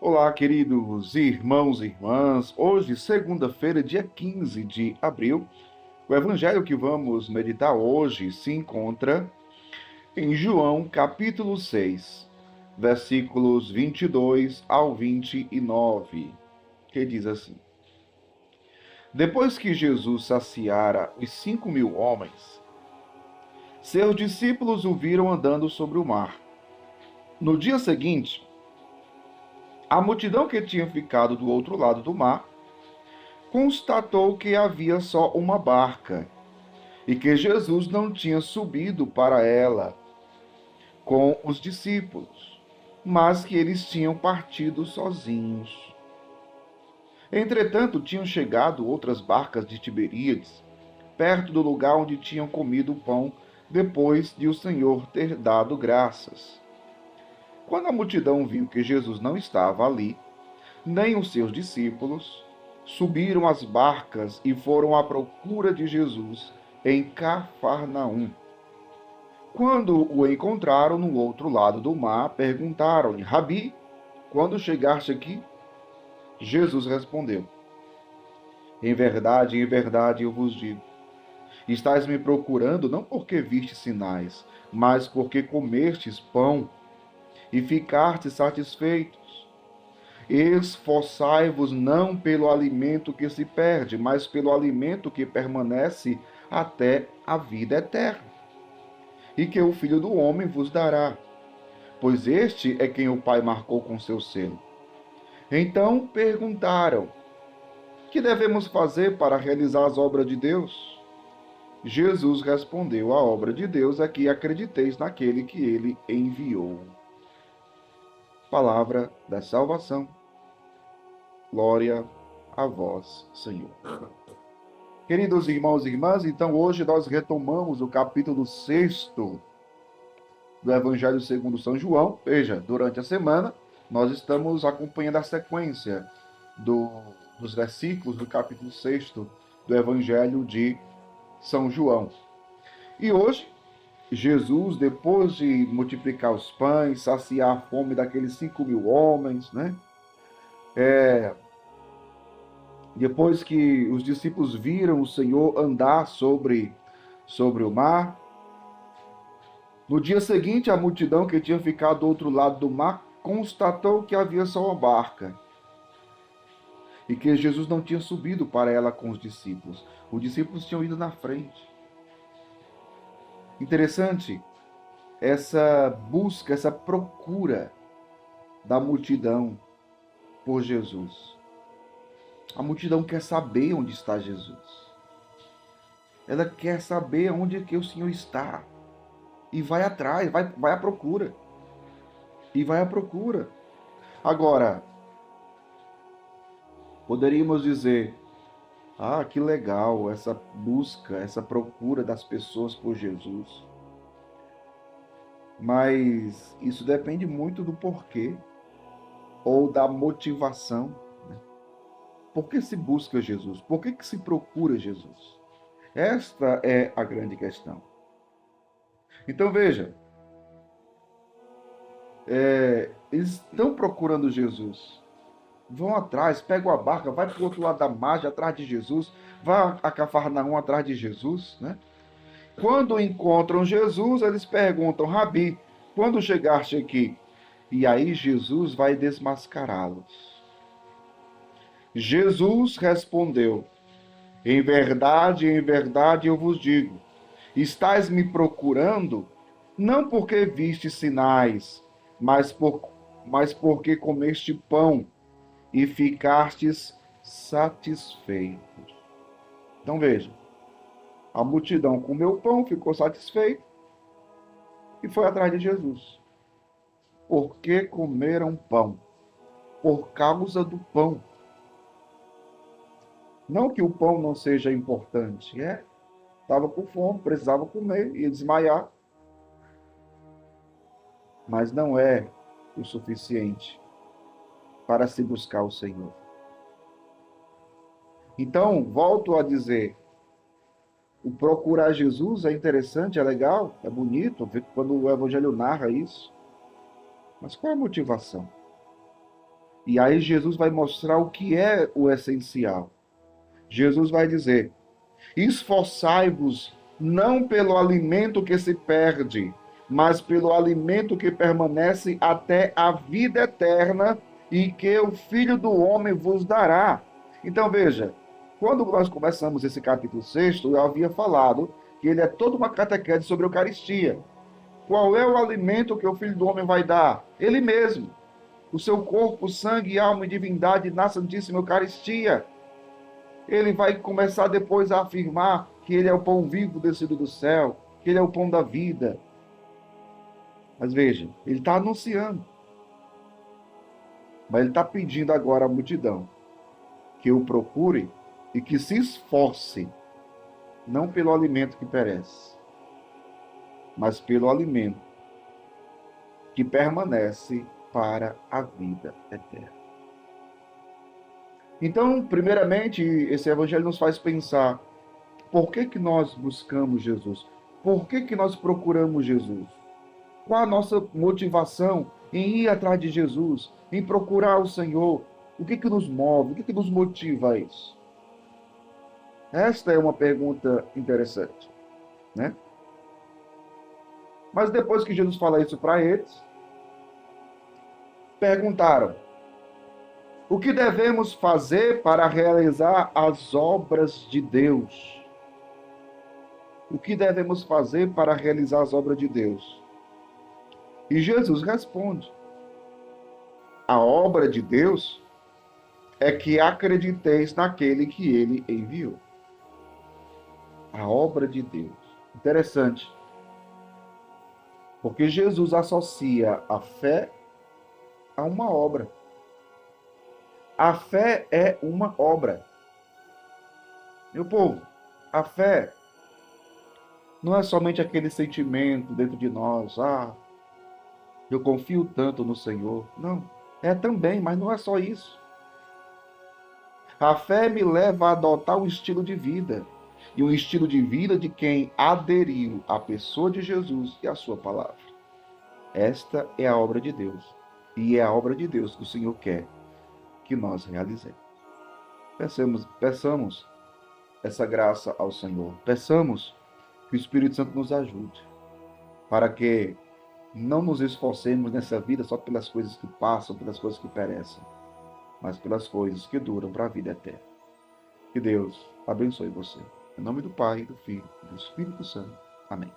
Olá, queridos irmãos e irmãs. Hoje, segunda-feira, dia 15 de abril, o evangelho que vamos meditar hoje se encontra em João, capítulo 6, versículos 22 ao 29, que diz assim: Depois que Jesus saciara os 5.000 homens, seus discípulos o viram andando sobre o mar. No dia seguinte, a multidão que tinha ficado do outro lado do mar constatou que havia só uma barca e que Jesus não tinha subido para ela com os discípulos, mas que eles tinham partido sozinhos. Entretanto, tinham chegado outras barcas de Tiberíades, perto do lugar onde tinham comido o pão depois de o Senhor ter dado graças. Quando a multidão viu que Jesus não estava ali, nem os seus discípulos, subiram as barcas e foram à procura de Jesus em Cafarnaum. Quando o encontraram no outro lado do mar, perguntaram-lhe: Rabi, quando chegaste aqui? Jesus respondeu: em verdade eu vos digo, estais me procurando não porque vistes sinais, mas porque comestes pão e ficastes satisfeitos. Esforçai-vos não pelo alimento que se perde, mas pelo alimento que permanece até a vida eterna, e que o Filho do Homem vos dará, pois este é quem o Pai marcou com seu selo. Então perguntaram: que devemos fazer para realizar as obras de Deus? Jesus respondeu: a obra de Deus é que acrediteis naquele que ele enviou. Palavra da salvação. Glória a vós, Senhor. Queridos irmãos e irmãs, então hoje nós retomamos o capítulo 6º do Evangelho segundo São João. Veja, durante a semana nós estamos acompanhando a sequência dos versículos do capítulo 6º do Evangelho de São João. E hoje, Jesus, depois de multiplicar os pães, saciar a fome daqueles 5.000 homens, né? Depois que os discípulos viram o Senhor andar sobre o mar, no dia seguinte, a multidão que tinha ficado do outro lado do mar constatou que havia só uma barca e que Jesus não tinha subido para ela com os discípulos. Os discípulos tinham ido na frente. Interessante essa busca, essa procura da multidão por Jesus. A multidão quer saber onde está Jesus. Ela quer saber onde é que o Senhor está. E vai atrás, vai à procura. E vai à procura. Agora, poderíamos dizer: ah, que legal essa busca, essa procura das pessoas por Jesus. Mas isso depende muito do porquê ou da motivação. Por que se busca Jesus? Por que se procura Jesus? Esta é a grande questão. Então veja, eles estão procurando Jesus. Vão atrás, pegam a barca, vai para o outro lado da margem, atrás de Jesus, vai a Cafarnaum atrás de Jesus, né? Quando encontram Jesus, eles perguntam: Rabi, quando chegaste aqui? E aí Jesus vai desmascará-los. Jesus respondeu: em verdade eu vos digo, estais me procurando não porque viste sinais, mas porque comeste pão e ficastes satisfeitos. Então veja, a multidão comeu pão, ficou satisfeita e foi atrás de Jesus. Por que comeram pão? Por causa do pão. Não que o pão não seja importante, estava com fome, precisava comer, ia desmaiar, mas não é o suficiente para se buscar o Senhor. Então, volto a dizer, o procurar Jesus é interessante, é legal, é bonito, ver quando o Evangelho narra isso. Mas qual é a motivação? E aí Jesus vai mostrar o que é o essencial. Jesus vai dizer: esforçai-vos não pelo alimento que se perde, mas pelo alimento que permanece até a vida eterna e que o Filho do Homem vos dará. Então veja, quando nós começamos esse capítulo 6, eu havia falado que ele é toda uma catequese sobre a Eucaristia. Qual é o alimento que o Filho do Homem vai dar? Ele mesmo. O seu corpo, sangue, alma e divindade na Santíssima Eucaristia. Ele vai começar depois a afirmar que ele é o pão vivo descido do céu, que ele é o pão da vida. Mas veja, ele está anunciando. Mas ele está pedindo agora à multidão que o procure e que se esforce, não pelo alimento que perece, mas pelo alimento que permanece para a vida eterna. Então, primeiramente, esse evangelho nos faz pensar: por que nós buscamos Jesus? Por que nós procuramos Jesus? Qual a nossa motivação em ir atrás de Jesus, em procurar o Senhor? O que nos move? O que nos motiva a isso? Esta é uma pergunta interessante, né? Mas depois que Jesus fala isso para eles, perguntaram: o que devemos fazer para realizar as obras de Deus? O que devemos fazer para realizar as obras de Deus? E Jesus responde: a obra de Deus é que acrediteis naquele que ele enviou. A obra de Deus. Interessante. Porque Jesus associa a fé a uma obra. A fé é uma obra. Meu povo, a fé não é somente aquele sentimento dentro de nós: eu confio tanto no Senhor. Não, é também, mas não é só isso. A fé me leva a adotar um estilo de vida. E um estilo de vida de quem aderiu à pessoa de Jesus e à sua palavra. Esta é a obra de Deus. E é a obra de Deus que o Senhor quer que nós realizemos. Peçamos essa graça ao Senhor. Peçamos que o Espírito Santo nos ajude, para que não nos esforcemos nessa vida só pelas coisas que passam, pelas coisas que perecem, mas pelas coisas que duram para a vida eterna. Que Deus abençoe você. Em nome do Pai, do Filho e do Espírito Santo. Amém.